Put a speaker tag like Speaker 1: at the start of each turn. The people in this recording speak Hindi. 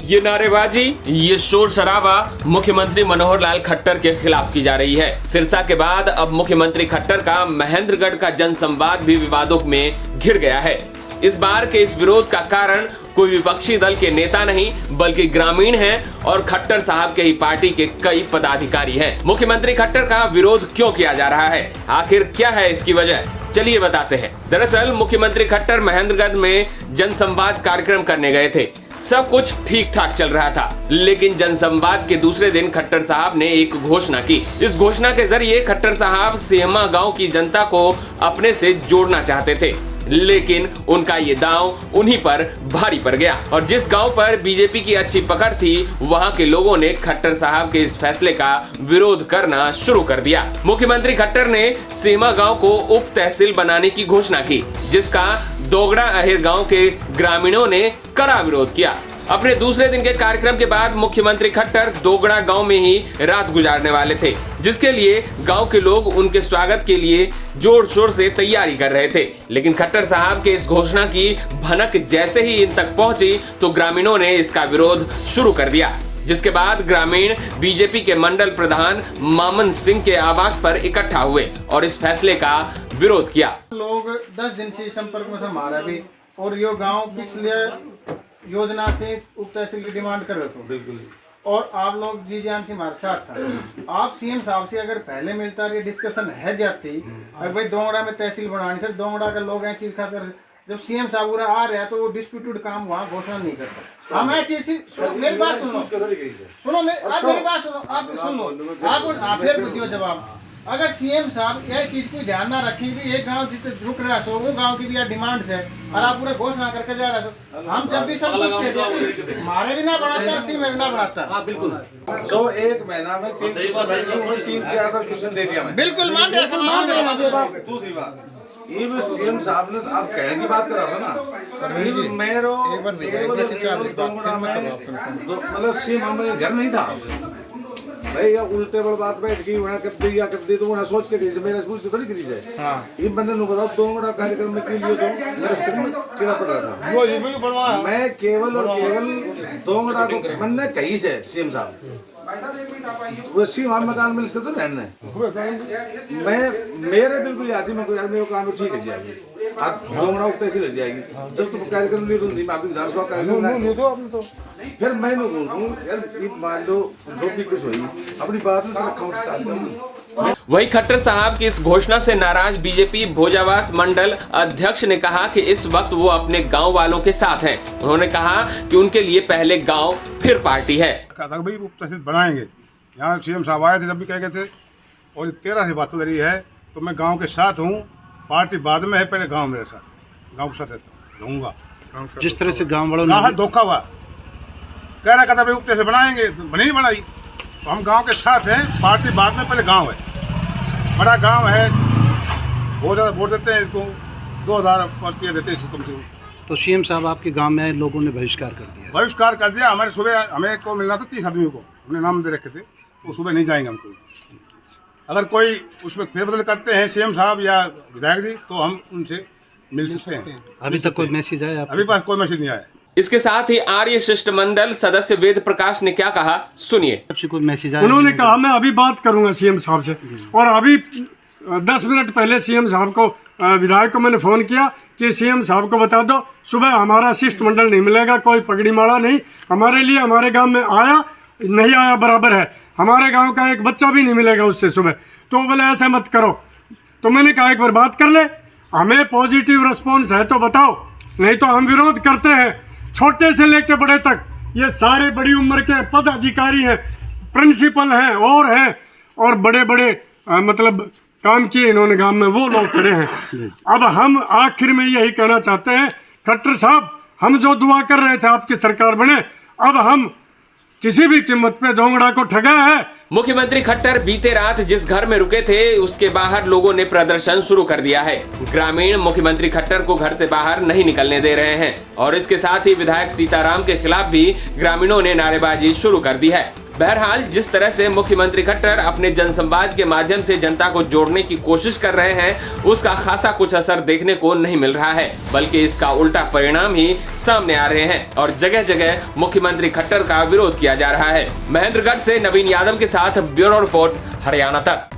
Speaker 1: ये नारेबाजी, ये शोर शराबा मुख्यमंत्री मनोहर लाल खट्टर के खिलाफ की जा रही है। सिरसा के बाद अब मुख्यमंत्री खट्टर का महेंद्रगढ़ का जनसंवाद भी विवादों में घिर गया है। इस बार के इस विरोध का कारण कोई विपक्षी दल के नेता नहीं बल्कि ग्रामीण हैं और खट्टर साहब के ही पार्टी के कई पदाधिकारी हैं। मुख्यमंत्री खट्टर का विरोध क्यों किया जा रहा है, आखिर क्या है इसकी वजह, चलिए बताते हैं। दरअसल मुख्यमंत्री खट्टर महेंद्रगढ़ में जनसंवाद कार्यक्रम करने गए थे। सब कुछ ठीक ठाक चल रहा था, लेकिन जनसंवाद के दूसरे दिन खट्टर साहब ने एक घोषणा की। इस घोषणा के जरिए खट्टर साहब सेहमा गांव की जनता को अपने से जोड़ना चाहते थे, लेकिन उनका ये दांव उन्हीं पर भारी पड़ गया और जिस गांव पर बीजेपी की अच्छी पकड़ थी, वहां के लोगों ने खट्टर साहब के इस फैसले का विरोध करना शुरू कर दिया। मुख्यमंत्री खट्टर ने सेहमा गांव को उप तहसील बनाने की घोषणा की, जिसका दोगड़ा अहिर गांव के ग्रामीणों ने कड़ा विरोध किया। अपने दूसरे दिन के कार्यक्रम के बाद मुख्यमंत्री खट्टर दोगड़ा गांव में ही रात गुजारने वाले थे, जिसके लिए गांव के लोग उनके स्वागत के लिए जोर शोर से तैयारी कर रहे थे। लेकिन खट्टर साहब के इस घोषणा की भनक जैसे ही इन तक पहुंची तो ग्रामीणों ने इसका विरोध शुरू कर दिया, जिसके बाद ग्रामीण बीजेपी के मंडल प्रधान मामन सिंह के आवास पर इकट्ठा हुए और इस फैसले का विरोध किया।
Speaker 2: लोग 10 दिन से संपर्क में था हमारा भी, और ये गांव पिछले योजना से उप तहसील की डिमांड कर रहे थे। बिल्कुल। और आप लोग जी जान से हमारे साथ था। आप सीएम साहब से अगर पहले मिलता ये डिस्कशन है जाती, अगर भाई दोंगड़ा में तहसील बनानी, सर दोंगड़ा का लोग चीज खाकर जब सीएम साहब पूरा आ रहा है तो वो डिस्प्यूटेड काम वहाँ घोषणा नहीं करता। हम मेरी बात सुनो, आप मेरी बात सुनो, आप सुन लो, आप फिर बुझियो जवाब। अगर सीएम साहब यह चीज को ध्यान ना रखें कि एक गांव जितने रुक रहा सो वो गांव की भी डिमांड है और आप पूरा घोषणा करके जा रहा सो, हम जब भी सब कुछ कहते हमारे भी ना बढ़ाता, सीएम में भी ना बढ़ाता। बिल्कुल।
Speaker 3: तो एक महीना में 3-4 क्वेश्चन दे दिया मैं।
Speaker 2: बिल्कुल मान दिया।
Speaker 3: दूसरी बात ये भी सीएम साहब ने आप कहने की बात कर रहा था ना, मतलब सीएम हमारे घर नहीं था भाई, या उल्टे बड़ बात बैठ गई वहाँ कर दी या कर दी तो वहाँ सोच के गई मेरे पूछ के थोड़ी करी जाए। ये बंदे ने बताओ दोंगड़ा कार्यक्रम में क्यों लियो, तो मेरे सिर में कीड़ा पड़ रहा था। मैं केवल और केवल दोंगड़ा को बनने कहीं से सीएम साहब वो सीएम हम मकान में इसके तो रहने मैं मेरे बिल्कुल याद थी, मैं मेरे काम ठीक है जाएगी दोंगड़ा उप तहसील हो जाएगी। जब तुम कार्यक्रम लियो तो नहीं मालूम विधानसभा कार्यक्रम फिर मैं यार मान लो जो भी कुछ हुई अपनी बात में रखा चाहता।
Speaker 1: वही खट्टर साहब की इस घोषणा से नाराज बीजेपी भोजावास मंडल अध्यक्ष ने कहा कि इस वक्त वो अपने गांव वालों के साथ हैं। उन्होंने कहा कि उनके लिए पहले गांव फिर पार्टी है।
Speaker 4: कहता भाई उप तहसील बनाएंगे, यहाँ सीएम साहब आए थे जब भी कह गए थे, और 13 से बात चल रही है तो मैं गाँव के साथ हूँ, पार्टी बाद में है, पहले गाँव मेरे साथ, गाँव के साथ रहूँगा।
Speaker 5: जिस तरह से गाँव वालों ने
Speaker 4: धोखा हुआ, कह रहा कहता भाई उप तहसील बनाएंगे, बनी नहीं बनाई, तो हम गांव के साथ हैं, पार्टी बाद में, पहले गांव है, बड़ा गांव है, बहुत ज़्यादा वोट देते हैं इसको, 2000 पर्चियाँ देते हैं इसको कम से कम।
Speaker 5: तो सीएम साहब आपके गांव में लोगों ने बहिष्कार कर दिया।
Speaker 4: हमारे सुबह हमें को मिलना था 30 आदमियों को, हमने नाम दे रखे थे, वो सुबह नहीं जाएंगे हम कोई। अगर कोई उसमें फेरबदल करते हैं सीएम साहब या विधायक जी तो हम उनसे मिल सकते हैं।
Speaker 5: अभी तक कोई मैसेज आया?
Speaker 4: अभी पास कोई मैसेज नहीं आया।
Speaker 1: इसके साथ ही आर्य शिष्टमंडल सदस्य वेद प्रकाश ने क्या कहा, सुनिए।
Speaker 5: कोई मैसेज आया?
Speaker 6: उन्होंने कहा मैं अभी बात करूंगा सीएम साहब से, और अभी 10 मिनट पहले सीएम साहब को विधायक को मैंने फोन किया कि सीएम साहब को बता दो सुबह हमारा शिष्टमंडल नहीं मिलेगा, कोई पगड़ी माला नहीं हमारे लिए, हमारे गांव में आया नहीं आया बराबर है, हमारे गांव का एक बच्चा भी नहीं मिलेगा उससे सुबह। तो बोले ऐसा मत करो, तो मैंने कहा एक बार बात कर ले, हमें पॉजिटिव रिस्पॉन्स है तो बताओ, नहीं तो हम विरोध करते हैं। छोटे से लेके बड़े तक ये सारे बड़ी उम्र के पदाधिकारी हैं, प्रिंसिपल हैं और बड़े बड़े मतलब काम किए इन्होंने गांव में, वो लोग खड़े हैं। अब हम आखिर में यही कहना चाहते हैं, खट्टर साहब हम जो दुआ कर रहे थे आपकी सरकार बने, अब हम किसी भी कीमत पे दोंगड़ा को ठगा है।
Speaker 1: मुख्यमंत्री खट्टर बीते रात जिस घर में रुके थे उसके बाहर लोगों ने प्रदर्शन शुरू कर दिया है। ग्रामीण मुख्यमंत्री खट्टर को घर से बाहर नहीं निकलने दे रहे हैं और इसके साथ ही विधायक सीताराम के खिलाफ भी ग्रामीणों ने नारेबाजी शुरू कर दी है। बहरहाल जिस तरह से मुख्यमंत्री खट्टर अपने जनसंवाद के माध्यम से जनता को जोड़ने की कोशिश कर रहे हैं, उसका खासा कुछ असर देखने को नहीं मिल रहा है, बल्कि इसका उल्टा परिणाम ही सामने आ रहे हैं और जगह जगह मुख्यमंत्री खट्टर का विरोध किया जा रहा है। महेंद्रगढ़ से नवीन यादव के साथ ब्यूरो रिपोर्ट, हरियाणा तक।